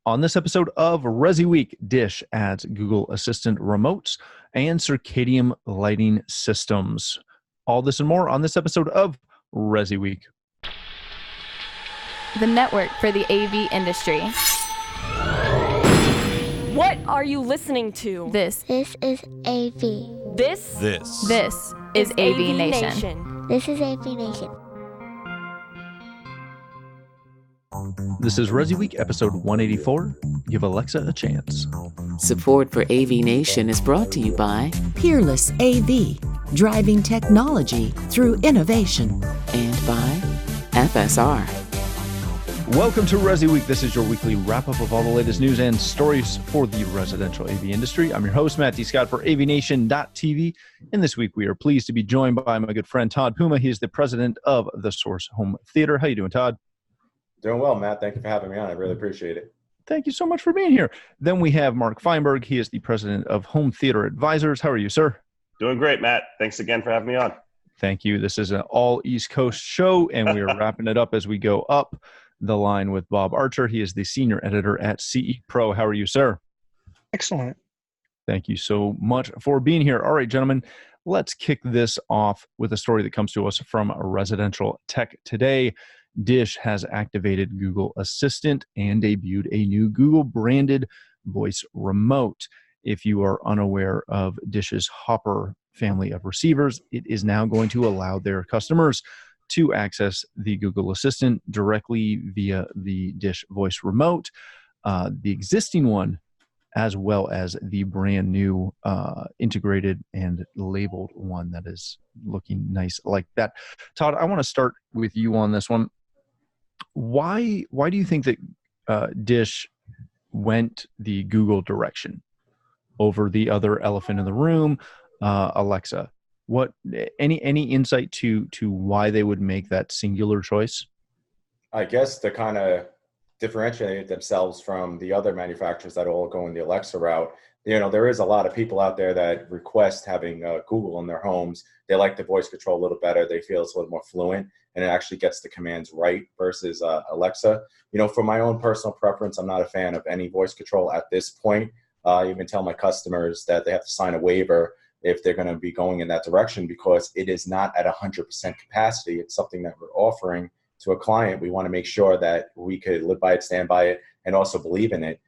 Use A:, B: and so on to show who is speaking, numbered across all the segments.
A: On this episode of ResiWeek, Dish adds Google Assistant remotes and Circadian lighting systems. All this and more on this episode of ResiWeek.
B: The network for the AV industry.
C: What are you listening to?
B: This
D: is AV.
C: This
B: is AVNation.
D: This is AVNation.
A: This is ResiWeek, episode 184. Give Alexa a chance.
E: Support for AVNation is brought to you by
F: Peerless AV, driving technology through innovation.
E: And by FSR.
A: Welcome to ResiWeek. This is your weekly wrap-up of all the latest news and stories for the residential AV industry. I'm your host, Matt D. Scott for AVNation.tv. And this week we are pleased to be joined by my good friend Todd Puma. He is the president of the Source Home Theater. How you doing, Todd?
G: Doing well, Matt. Thank you for having me on. I really appreciate it.
A: Thank you so much for being here. Then we have Mark Feinberg. He is the president of Home Theater Advisors. How are you, sir?
H: Doing great, Matt. Thanks again for having me on.
A: Thank you. This is an all East Coast show, and we are wrapping it up as we go up the line with Bob Archer. He is the senior editor at CE Pro. How are you, sir?
I: Excellent.
A: Thank you so much for being here. All right, gentlemen, let's kick this off with a story that comes to us from Residential Tech Today. Dish has activated Google Assistant and debuted a new Google-branded voice remote. If you are unaware of Dish's Hopper family of receivers, it is now going to allow their customers to access the Google Assistant directly via the Dish voice remote, the existing one, as well as the brand new integrated and labeled one that is looking nice like that. Todd, I want to start with you on this one. Why do you think that Dish went the Google direction over the other elephant in the room, Alexa? What any insight to why they would make that singular choice?
G: I guess to kind of differentiate themselves from the other manufacturers that all go in the Alexa route. You know, there is a lot of people out there that request having Google in their homes. They like the voice control a little better. They feel it's a little more fluent, and it actually gets the commands right versus Alexa. You know, for my own personal preference, I'm not a fan of any voice control at this point. I even tell my customers that they have to sign a waiver if they're going to be going in that direction, because it is not at 100% capacity. It's something that we're offering to a client. We want to make sure that we could live by it, stand by it, and also believe in it.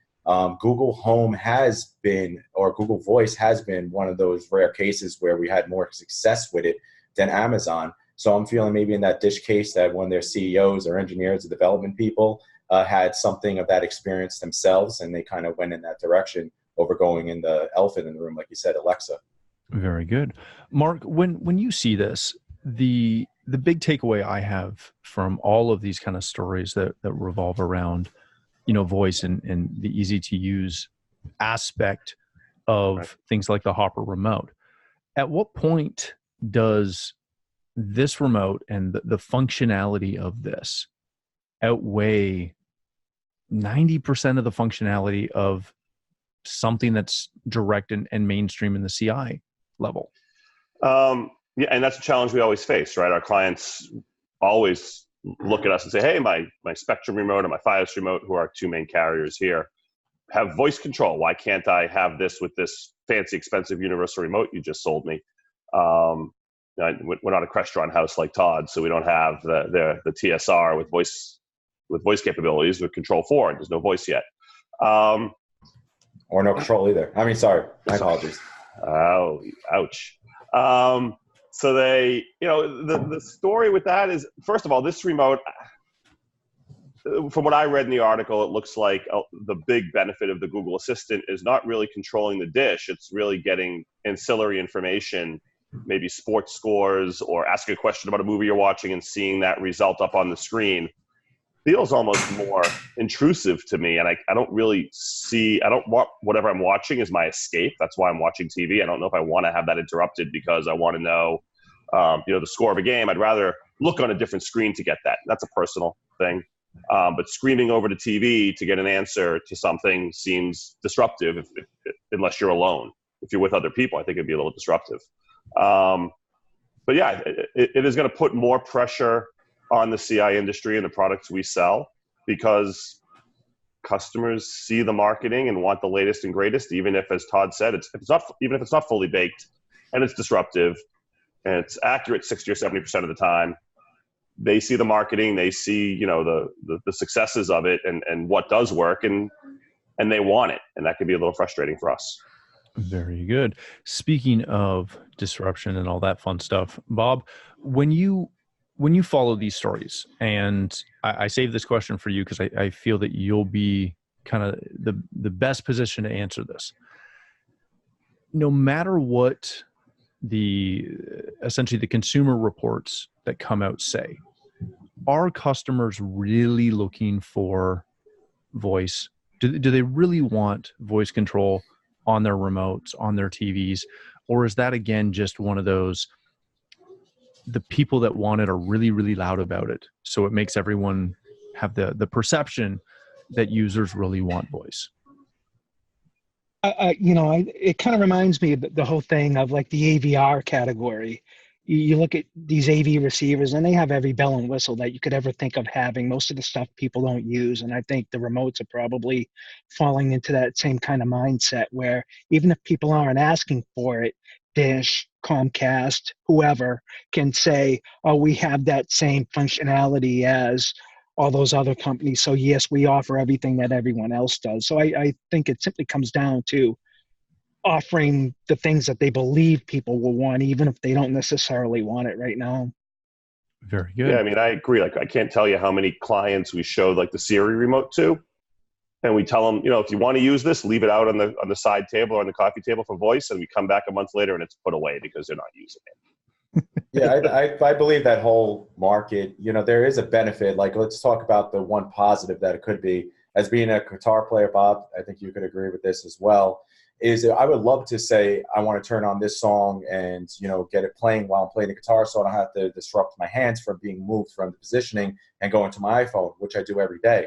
G: Google Home has been, or Google Voice has been, one of those rare cases where we had more success with it than Amazon. So I'm feeling maybe in that Dish case that one of their CEOs or engineers or development people had something of that experience themselves, and they kind of went in that direction over going in the elephant in the room, like you said, Alexa.
A: Very good. Mark, when you see this, the big takeaway I have from all of these kind of stories that revolve around, you know, voice and the easy to use aspect of things like the Hopper remote. At what point does this remote and the functionality of this outweigh 90% of the functionality of something that's direct and mainstream in the CI level?
H: Yeah, and that's a challenge we always face, right? Our clients always look at us and say, hey, my Spectrum remote and my Fios remote, who are our two main carriers here, have voice control. Why can't I have this with this fancy, expensive universal remote you just sold me? We're not a Crestron house like Todd, so we don't have the TSR with voice capabilities with Control 4, and there's no voice yet.
G: Or no control either. I mean, sorry, my apologies.
H: Oh, ouch. So they, you know, the story with that is, first of all, this remote, from what I read in the article, it looks like the big benefit of the Google Assistant is not really controlling the dish. It's really getting ancillary information, maybe sports scores, or asking a question about a movie you're watching and seeing that result up on the screen. Feels almost more intrusive to me, and I don't really see, I don't want whatever I'm watching is my escape. That's why I'm watching TV. I don't know if I want to have that interrupted because I want to know, the score of a game. I'd rather look on a different screen to get that. That's a personal thing. But screaming over to TV to get an answer to something seems disruptive unless you're alone. If you're with other people, I think it'd be a little disruptive. But yeah, it is going to put more pressure on the CI industry and the products we sell, because customers see the marketing and want the latest and greatest, even if, as Todd said, even if it's not fully baked and it's disruptive and it's accurate 60 or 70% of the time. They see the marketing, they see, the successes of it and what does work, and they want it. And that can be a little frustrating for us.
A: Very good. Speaking of disruption and all that fun stuff, Bob, when you follow these stories, and I saved this question for you because I feel that you'll be kind of the best position to answer this. No matter what essentially the consumer reports that come out say, are customers really looking for voice? Do they really want voice control on their remotes, on their TVs? Or is that, again, just one of those, the people that want it are really, really loud about it, so it makes everyone have the perception that users really want voice?
I: It kind of reminds me of the whole thing of like the AVR category. You look at these AV receivers and they have every bell and whistle that you could ever think of having. Most of the stuff people don't use. And I think the remotes are probably falling into that same kind of mindset where even if people aren't asking for it, Dish, Comcast, whoever can say, oh, we have that same functionality as all those other companies. So yes, we offer everything that everyone else does. So I think it simply comes down to offering the things that they believe people will want, even if they don't necessarily want it right now.
A: Very good.
H: Yeah, I mean, I agree. Like, I can't tell you how many clients we showed like the Siri remote to, and we tell them, if you want to use this, leave it out on the side table or on the coffee table for voice, and we come back a month later and it's put away because they're not using it.
G: Yeah, I believe that whole market, there is a benefit. Like, let's talk about the one positive that it could be. As being a guitar player, Bob, I think you could agree with this as well, is I would love to say, I want to turn on this song and, get it playing while I'm playing the guitar so I don't have to disrupt my hands from being moved from the positioning and going to my iPhone, which I do every day.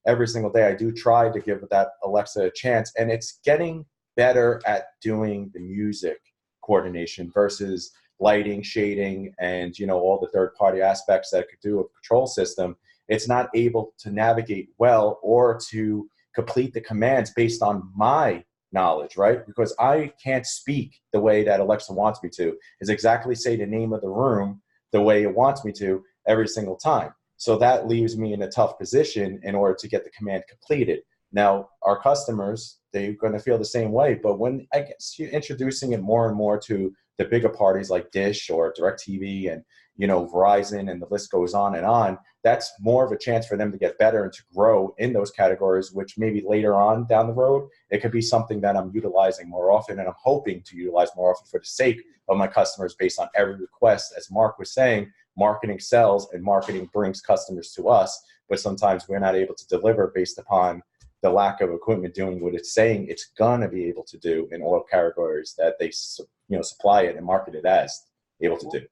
G: Every single day I do try to give that Alexa a chance, and it's getting better at doing the music coordination versus lighting, shading, and, all the third-party aspects that it could do with the control system. It's not able to navigate well or to complete the commands based on my knowledge, right? Because I can't speak the way that Alexa wants me to. Is exactly say the name of the room the way it wants me to every single time. So that leaves me in a tough position in order to get the command completed. Now, our customers, they're going to feel the same way, but when I guess you're introducing it more and more to the bigger parties like Dish or DirecTV and, Verizon, and the list goes on, that's more of a chance for them to get better and to grow in those categories, which maybe later on down the road, it could be something that I'm utilizing more often, and I'm hoping to utilize more often for the sake of my customers based on every request. As Mark was saying, marketing sells and marketing brings customers to us, but sometimes we're not able to deliver based upon the lack of equipment doing what it's saying it's going to be able to do in all categories that they supply it and market it as able to do.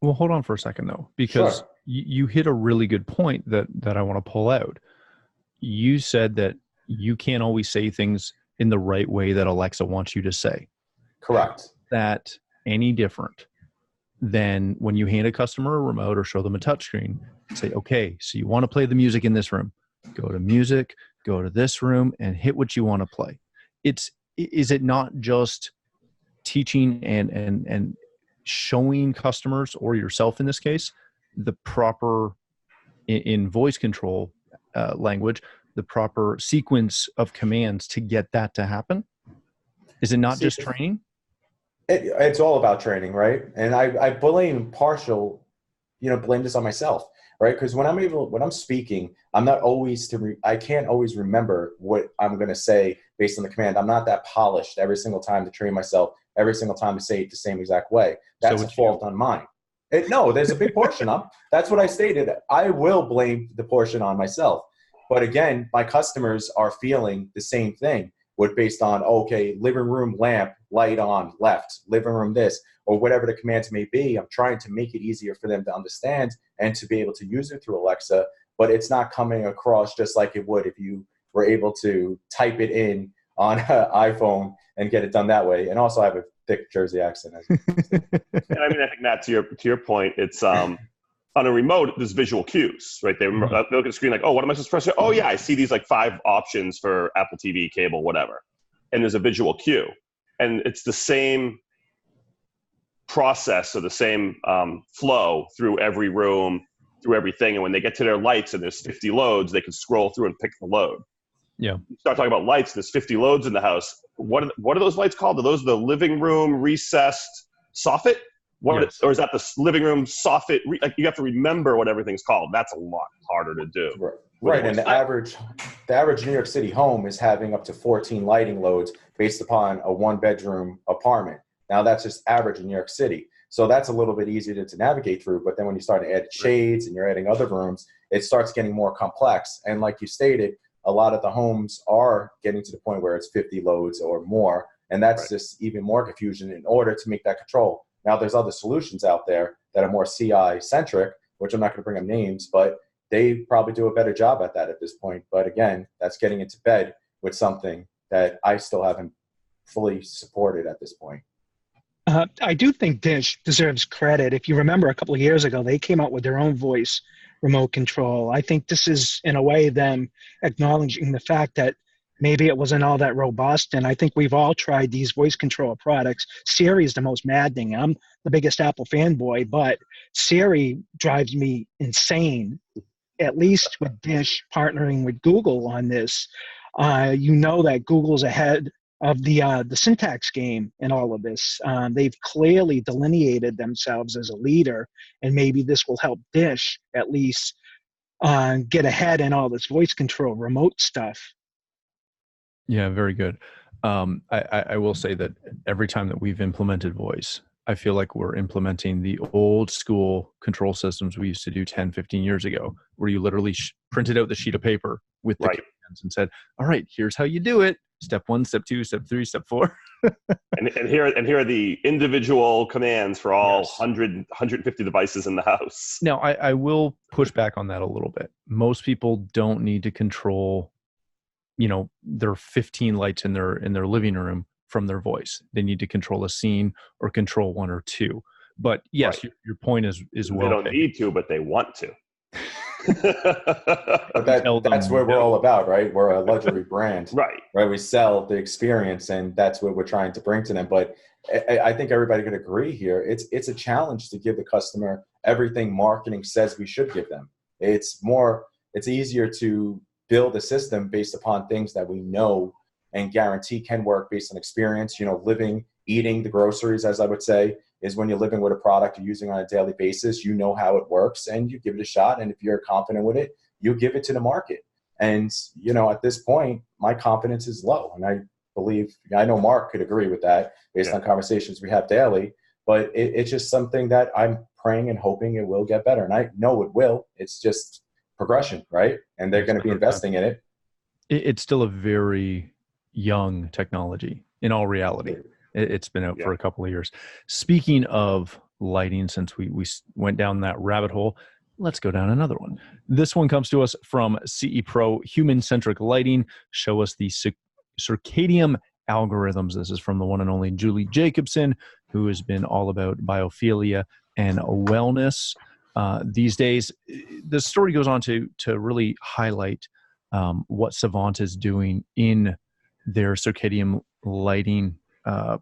A: Well, hold on for a second, though, because
G: Sure.
A: you hit a really good point that I want to pull out. You said that you can't always say things in the right way that Alexa wants you to say.
G: Correct.
A: That any different than when you hand a customer a remote or show them a touchscreen, say, okay, so you want to play the music in this room, go to music, go to this room, and hit what you want to play. Is it not just teaching and showing customers, or yourself in this case, the proper, in voice control language, the proper sequence of commands to get that to happen? Is it not just training?
G: It's all about training, right? And I blame this on myself, right? Because when I'm speaking, I'm not always I can't always remember what I'm going to say based on the command. I'm not that polished every single time to train myself, every single time to say it the same exact way. That's a fault on mine. No, there's a big portion of. That's what I stated. I will blame the portion on myself. But again, my customers are feeling the same thing. Based on, okay, living room lamp, light on, left, living room this, or whatever the commands may be. I'm trying to make it easier for them to understand and to be able to use it through Alexa, but it's not coming across just like it would if you were able to type it in on an iPhone and get it done that way. And also I have a thick Jersey accent.
H: And I mean, I think, Matt, to your point, it's on a remote, there's visual cues, right? They look at the screen like, oh, what am I supposed to press? Oh, yeah, I see these like 5 options for Apple TV, cable, whatever. And there's a visual cue. And it's the same process or the same flow through every room, through everything. And when they get to their lights and there's 50 loads, they can scroll through and pick the load.
A: Yeah.
H: You start talking about lights, there's 50 loads in the house. What are those lights called? Are those the living room recessed soffit?
A: Yes.
H: Or is that the living room soffit? You have to remember what everything's called. That's a lot harder to do.
G: Right. And the average New York City home is having up to 14 lighting loads based upon a 1-bedroom apartment. Now that's just average in New York City. So that's a little bit easier to navigate through. But then when you start to add shades and you're adding other rooms, it starts getting more complex. And like you stated, a lot of the homes are getting to the point where it's 50 loads or more. And that's just even more confusion in order to make that control. Now, there's other solutions out there that are more CI-centric, which I'm not going to bring up names, but they probably do a better job at that at this point. But again, that's getting into bed with something that I still haven't fully supported at this point.
I: I do think Dish deserves credit. If you remember a couple of years ago, they came out with their own voice remote control. I think this is, in a way, them acknowledging the fact that maybe it wasn't all that robust. And I think we've all tried these voice control products. Siri is the most maddening. I'm the biggest Apple fanboy, but Siri drives me insane, at least with Dish partnering with Google on this. You know that Google's ahead of the syntax game in all of this. They've clearly delineated themselves as a leader, and maybe this will help Dish at least get ahead in all this voice control remote stuff.
A: Yeah, very good. I will say that every time that we've implemented voice, I feel like we're implementing the old school control systems we used to do 10, 15 years ago, where you literally printed out the sheet of paper with the commands and said, all right, here's how you do it. Step 1, step 2, step 3, step 4.
H: and here are the individual commands for all 150 devices in the house.
A: Now, I will push back on that a little bit. Most people don't need to control, their 15 lights in their living room from their voice. They need to control a scene or control 1 or 2. But yes, your point is well.
H: They don't need to, but they want to.
G: But that's what we're all about, right? We're a luxury brand, right? We sell the experience, and that's what we're trying to bring to them. But I think everybody could agree here. It's a challenge to give the customer everything marketing says we should give them. It's easier to build a system based upon things that we know and guarantee can work based on experience. Living, eating the groceries, as I would say, is when you're living with a product you're using on a daily basis, you know how it works and you give it a shot. And if you're confident with it, you give it to the market. And, at this point, my confidence is low. And I know Mark could agree with that based on conversations we have daily, but it's just something that I'm praying and hoping it will get better. And I know it will. It's just progression, right? And they're going to be investing in it.
A: It's still a very young technology in all reality. It's been out for a couple of years. Speaking of lighting, since we went down that rabbit hole, let's go down another one. This one comes to us from CE Pro, Human-Centric Lighting. Show us the circadian algorithms. This is from the one and only Julie Jacobson, who has been all about biophilia and wellness these days. The story goes on to really highlight what Savant is doing in their circadian lighting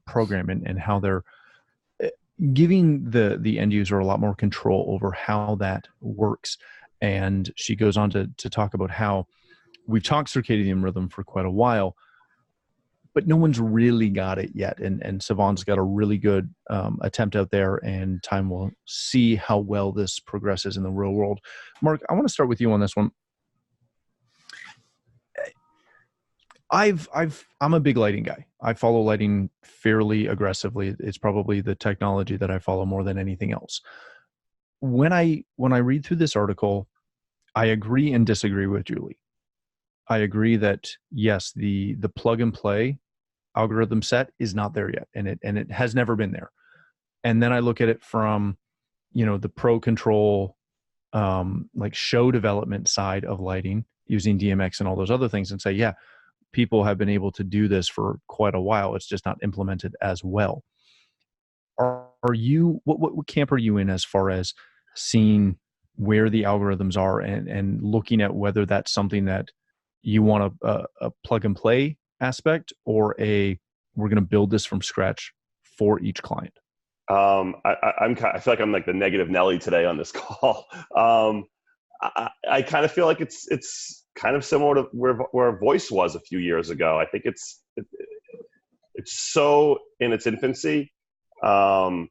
A: program and how they're giving the end user a lot more control over how that works. And she goes on to talk about how we've talked circadian rhythm for quite a while, but no one's really got it yet. And Savant's got a really good attempt out there, and time will see how well this progresses in the real world. Mark, I want to start with you on this one. I'm a big lighting guy. I follow lighting fairly aggressively. It's probably the technology that I follow more than anything else. When I read through this article, I agree and disagree with Julie. I agree that yes, the plug and play algorithm set is not there yet, and it has never been there. And then I look at it from, the pro control, like show development side of lighting using DMX and all those other things, and say, yeah, people have been able to do this for quite a while. It's just not implemented as well. Are you, what camp are you in as far as seeing where the algorithms are and looking at whether that's something that you want a plug and play aspect or we're going to build this from scratch for each client?
H: I feel like I'm like the negative Nelly today on this call. I kind of feel like it's kind of similar to where voice was a few years ago. I think it's so in its infancy. It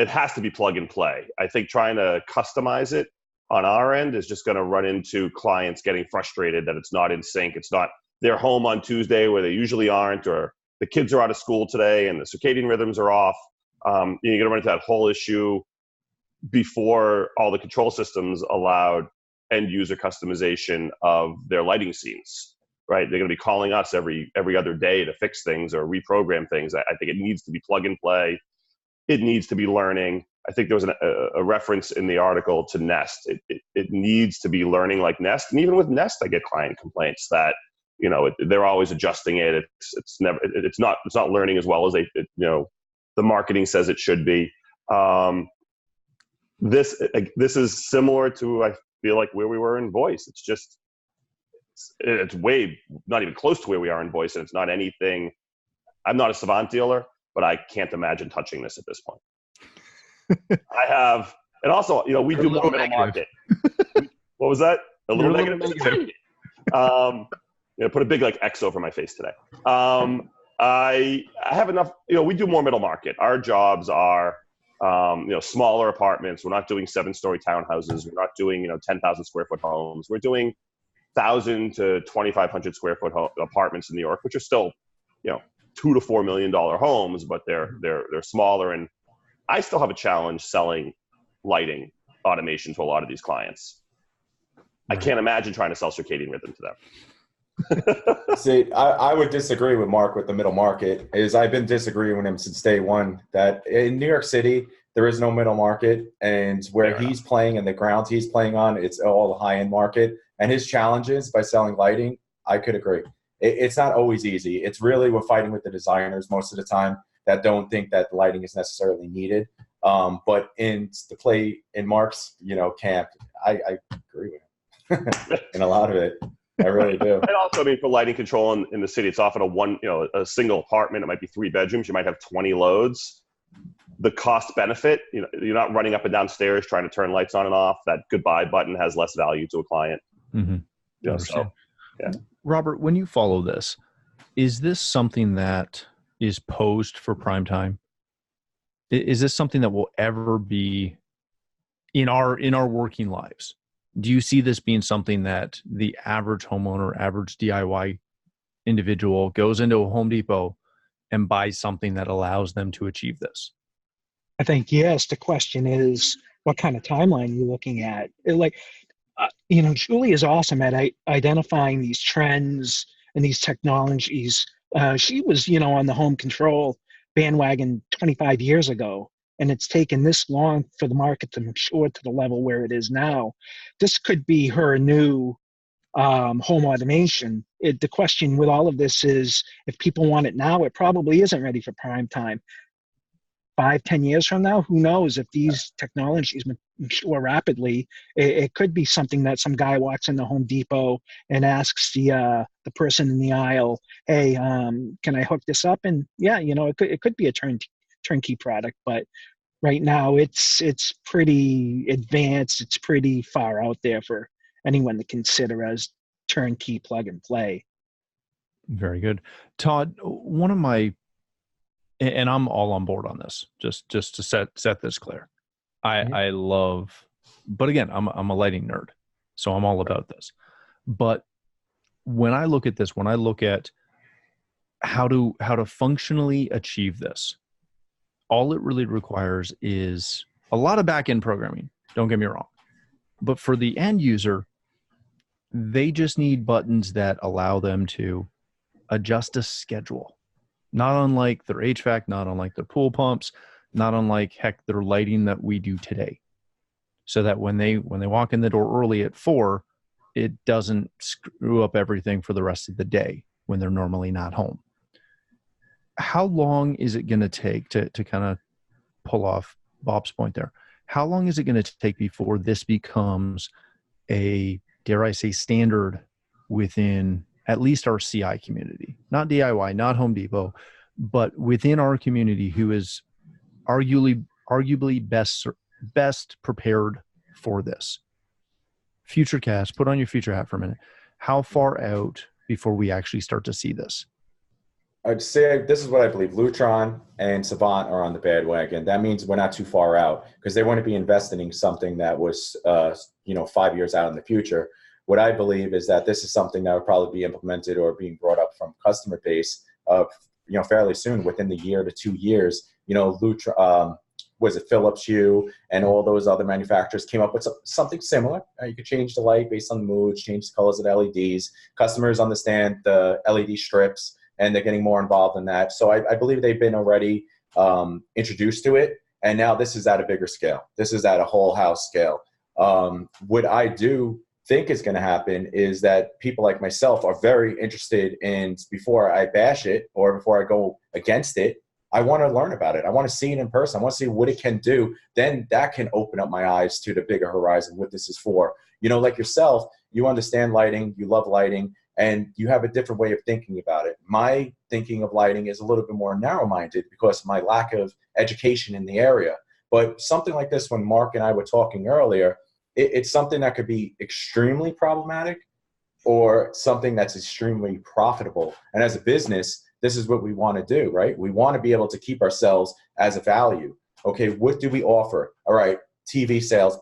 H: has to be plug and play. I think trying to customize it on our end is just going to run into clients getting frustrated that it's not in sync. It's not, they're home on Tuesday where they usually aren't, or the kids are out of school today and the circadian rhythms are off. You're going to run into that whole issue before all the control systems allowed end user customization of their lighting scenes, right? They're going to be calling us every other day to fix things or reprogram things. I think it needs to be plug and play. It needs to be learning. I think there was a reference in the article to Nest. It needs to be learning like Nest. And even with Nest, I get client complaints that, they're always adjusting it. It's not learning as well as the marketing says it should be. This is similar to, I feel like, where we were in voice. It's way not even close to where we are in voice, and it's not anything. I'm not a Savant dealer, but I can't imagine touching this at this point. And also, we do more middle market. What was that? A little negative. Put a big X over my face today. I have enough. We do more middle market. Our jobs are, smaller apartments. We're not doing 7-story townhouses. We're not doing 10,000 square foot homes. We're doing 1,000 to 2,500 square foot apartments in New York, which are still, $2 to $4 million homes, but they're smaller. And I still have a challenge selling lighting automation to a lot of these clients. I can't imagine trying to sell circadian rhythm to them.
G: See, I would disagree with Mark with the middle market. I've been disagreeing with him since day one that in New York City, there is no middle market, and where he's playing and the grounds he's playing on, it's all high-end market. And his challenges by selling lighting, I could agree. It's not always easy. It's really, we're fighting with the designers most of the time that don't think that lighting is necessarily needed. But in the play in Mark's, camp, I agree with him in a lot of it. I really do.
H: And also, for lighting control in the city, it's often a single apartment. It might be 3 bedrooms. You might have 20 loads. The cost benefit, you're not running up and down stairs trying to turn lights on and off. That goodbye button has less value to a client.
A: Mm-hmm. So, yeah. Robert, when you follow this, is this something that is posed for prime time? Is this something that will ever be in our working lives? Do you see this being something that the average homeowner, average DIY individual goes into a Home Depot and buys something that allows them to achieve this?
I: I think, yes. The question is, what kind of timeline you're looking at? Julie is awesome at identifying these trends and these technologies. She was, on the home control bandwagon 25 years ago. And it's taken this long for the market to mature to the level where it is now. This could be her new home automation. The question with all of this is, if people want it now, it probably isn't ready for prime time. 5-10 years from now, who knows? If these technologies mature rapidly, it could be something that some guy walks into Home Depot and asks the person in the aisle, "Hey, can I hook this up?" And yeah, it could be a turnkey product, but right now it's pretty advanced. It's pretty far out there for anyone to consider as turnkey plug and play.
A: Very good. Todd, one of my, and I'm all on board on this, just to set this clear. I love, but again, I'm a lighting nerd, so I'm all about this. But when I look at this, when I look at how to functionally achieve this, all it really requires is a lot of back-end programming. Don't get me wrong. But for the end user, they just need buttons that allow them to adjust a schedule. Not unlike their HVAC, not unlike their pool pumps, not unlike, heck, their lighting that we do today. So that when they walk in the door early at 4, it doesn't screw up everything for the rest of the day when they're normally not home. How long is it going to take to kind of pull off Bob's point there? how long is it going to take before this becomes a, dare I say, standard within at least our CI community, not DIY, not Home Depot, but within our community, who is arguably best prepared for this? Futurecast, put on your future hat for a minute. How far out before we actually start to see this?
G: I'd say this is what I believe. Lutron and Savant are on the bandwagon. That means we're not too far out, because they want to be investing in something that was, 5 years out in the future. What I believe is that this is something that would probably be implemented or being brought up from customer base fairly soon, within the year to 2 years. Lutron, was it Philips Hue and all those other manufacturers came up with something similar. You could change the light based on the mood, change the colors of the LEDs. Customers understand the LED strips, and they're getting more involved in that. So I believe they've been already introduced to it, and now this is at a bigger scale. This is at a whole house scale. What I do think is going to happen is that people like myself are very interested in, before I bash it or before I go against it, I want to learn about it. I want to see it in person. I want to see what it can do. Then that can open up my eyes to the bigger horizon, what this is for. Like yourself, you understand lighting, you love lighting, and you have a different way of thinking about it. My thinking of lighting is a little bit more narrow-minded because of my lack of education in the area. But something like this, when Mark and I were talking earlier, it's something that could be extremely problematic or something that's extremely profitable. And as a business, this is what we want to do, right? We want to be able to keep ourselves as a value. Okay, what do we offer? All right, TV sales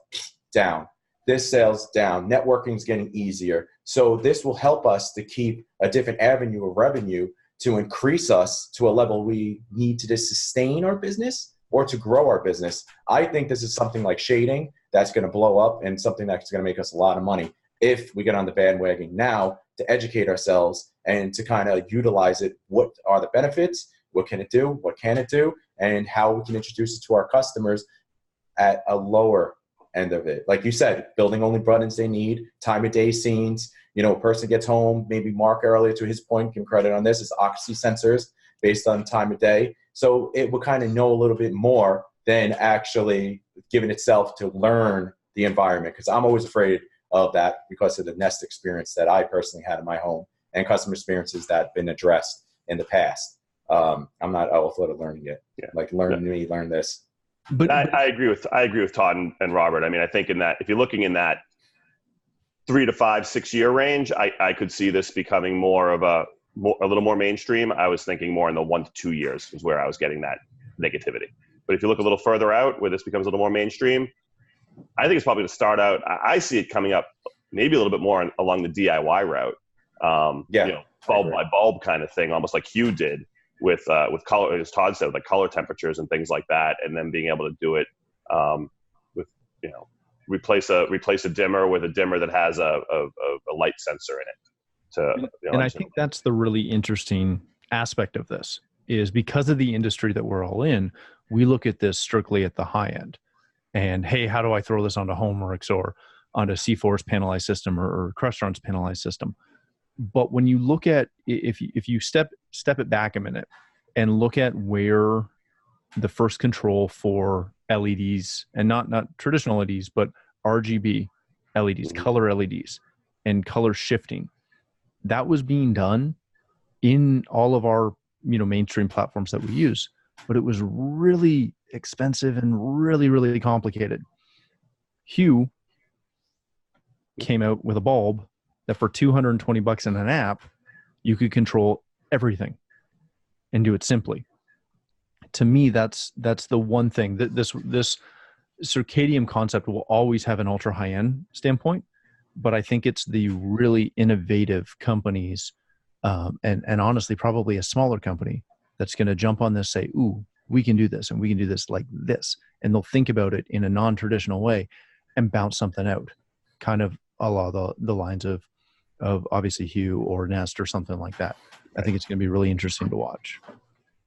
G: down. This sales down. Networking is getting easier. So this will help us to keep a different avenue of revenue to increase us to a level we need to just sustain our business or to grow our business. I think this is something like shading that's going to blow up and something that's going to make us a lot of money if we get on the bandwagon now to educate ourselves and to kind of utilize it. What are the benefits? What can it do? What can it do? And how we can introduce it to our customers at a lower end of it. Like you said, building only buttons they need, time of day scenes. A person gets home, maybe Mark earlier to his point, give credit on this, is occupancy sensors based on time of day. So it will kind of know a little bit more than actually giving itself to learn the environment. Because I'm always afraid of that because of the Nest experience that I personally had in my home and customer experiences that have been addressed in the past. I'm not all for learning it. Yeah. Like learn this.
H: But I agree with Todd and Robert. I mean, I think in that, if you're looking in that 3 to 5, 6 year range, I could see this becoming more of a little more mainstream. I was thinking more in the 1 to 2 years is where I was getting that negativity. But if you look a little further out, where this becomes a little more mainstream, I think it's probably to start out. I see it coming up maybe a little bit more along the DIY route. Bulb by bulb kind of thing, almost like Hue did with color, as Todd said, like color temperatures and things like that, and then being able to do it with replace a dimmer with a dimmer that has a light sensor in it.
A: And I think that's the really interesting aspect of this, is because of the industry that we're all in, we look at this strictly at the high end. And hey, how do I throw this onto Homeworks or onto C4's panelized system or Crestron's panelized system? But when you look at, if you step it back a minute and look at where the first control for LEDs, and not traditional LEDs, but RGB LEDs, color LEDs, and color shifting, that was being done in all of our mainstream platforms that we use, but it was really expensive and really, really complicated. Hue came out with a bulb that for $220 in an app, you could control everything and do it simply. To me, that's the one thing that this Circadian concept will always have an ultra high end standpoint, but I think it's the really innovative companies, and honestly, probably a smaller company that's going to jump on this, say, "Ooh, we can do this, and we can do this like this," and they'll think about it in a non-traditional way and bounce something out, kind of a la the lines of obviously Hue or Nest or something like that. I think it's going to be really interesting to watch.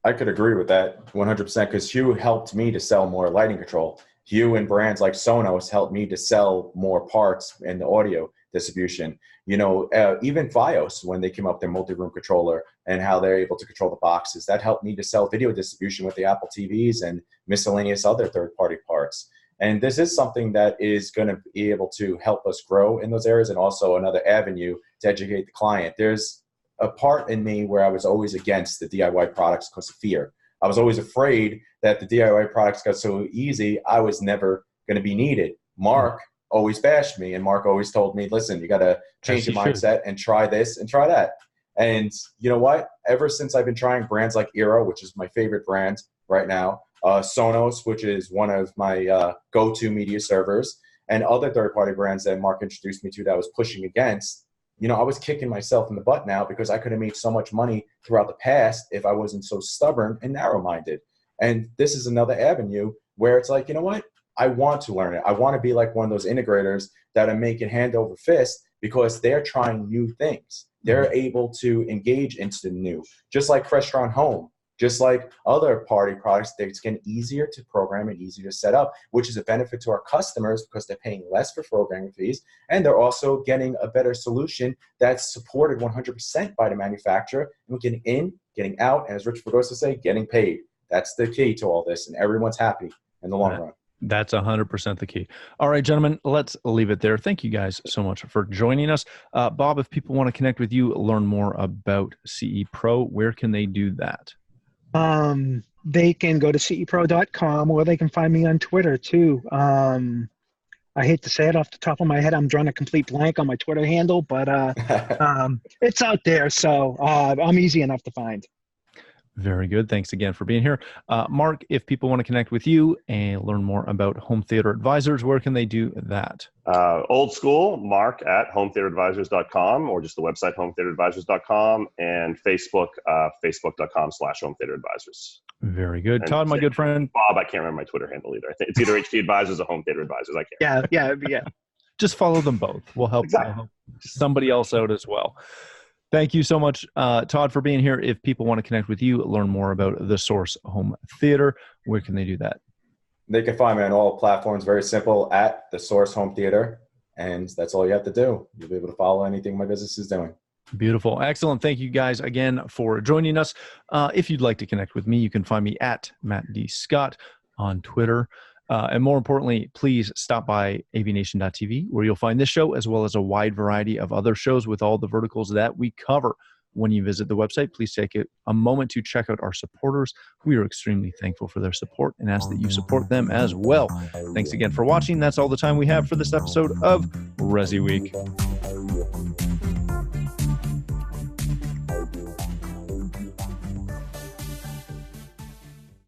G: I could agree with that 100% because Hue helped me to sell more lighting control. Hue and brands like Sonos helped me to sell more parts in the audio distribution. Even Fios, when they came up with their multi-room controller and how they're able to control the boxes, that helped me to sell video distribution with the Apple TVs and miscellaneous other third-party parts. And this is something that is going to be able to help us grow in those areas, and also another avenue to educate the client. There's a part in me where I was always against the DIY products because of fear. I was always afraid that the DIY products got so easy, I was never going to be needed. Mark always bashed me, and Mark always told me, listen, you got to change your mindset and try this and try that. And you know what? Ever since I've been trying brands like Eero, which is my favorite brand right now, Sonos, which is one of my go-to media servers, and other third-party brands that Mark introduced me to that I was pushing against, you know, I was kicking myself in the butt now because I could have made so much money throughout the past if I wasn't so stubborn and narrow-minded. And this is another avenue where it's like, you know what? I want to learn it. I want to be like one of those integrators that are making hand over fist because they're trying new things. They're able to engage into the new, just like Crestron Home. Just like other party products, it's getting easier to program and easier to set up, which is a benefit to our customers because they're paying less for programming fees, and they're also getting a better solution that's supported 100% by the manufacturer, and getting in, getting out, and as Rich Fregoso say, getting paid. That's the key to all this, and everyone's happy in the long run.
A: That's 100% the key. All right, gentlemen, let's leave it there. Thank you guys so much for joining us. Bob, if people want to connect with you, learn more about CE Pro, where can they do that?
I: They can go to cepro.com, or they can find me on Twitter too. I hate to say it off the top of my head, I'm drawing a complete blank on my Twitter handle, but it's out there, so I'm easy enough to find.
A: Very good. Thanks again for being here. Mark, if people want to connect with you and learn more about Home Theater Advisors, where can they do that?
H: Old school, Mark at hometheateradvisors.com, or just the website hometheateradvisors.com, and Facebook, facebook.com/hometheateradvisors.
A: Very good.
H: And
A: Todd, my good friend.
H: Bob, I can't remember my Twitter handle either. I think it's either HT Advisors or Home Theater Advisors. I can't.
I: Yeah.
A: Just follow them both. We'll help,
H: Exactly.
A: help somebody else out as well. Thank you so much, Todd, for being here. If people want to connect with you, learn more about The Source Home Theater, where can they do that?
G: They can find me on all platforms. Very simple, at The Source Home Theater. And that's all you have to do. You'll be able to follow anything my business is doing.
A: Beautiful. Excellent. Thank you guys again for joining us. If you'd like to connect with me, you can find me at Matt D. Scott on Twitter. And more importantly, please stop by AVNation.tv, where you'll find this show as well as a wide variety of other shows with all the verticals that we cover. When you visit the website, please take a moment to check out our supporters. We are extremely thankful for their support and ask that you support them as well. Thanks again for watching. That's all the time we have for this episode of ResiWeek.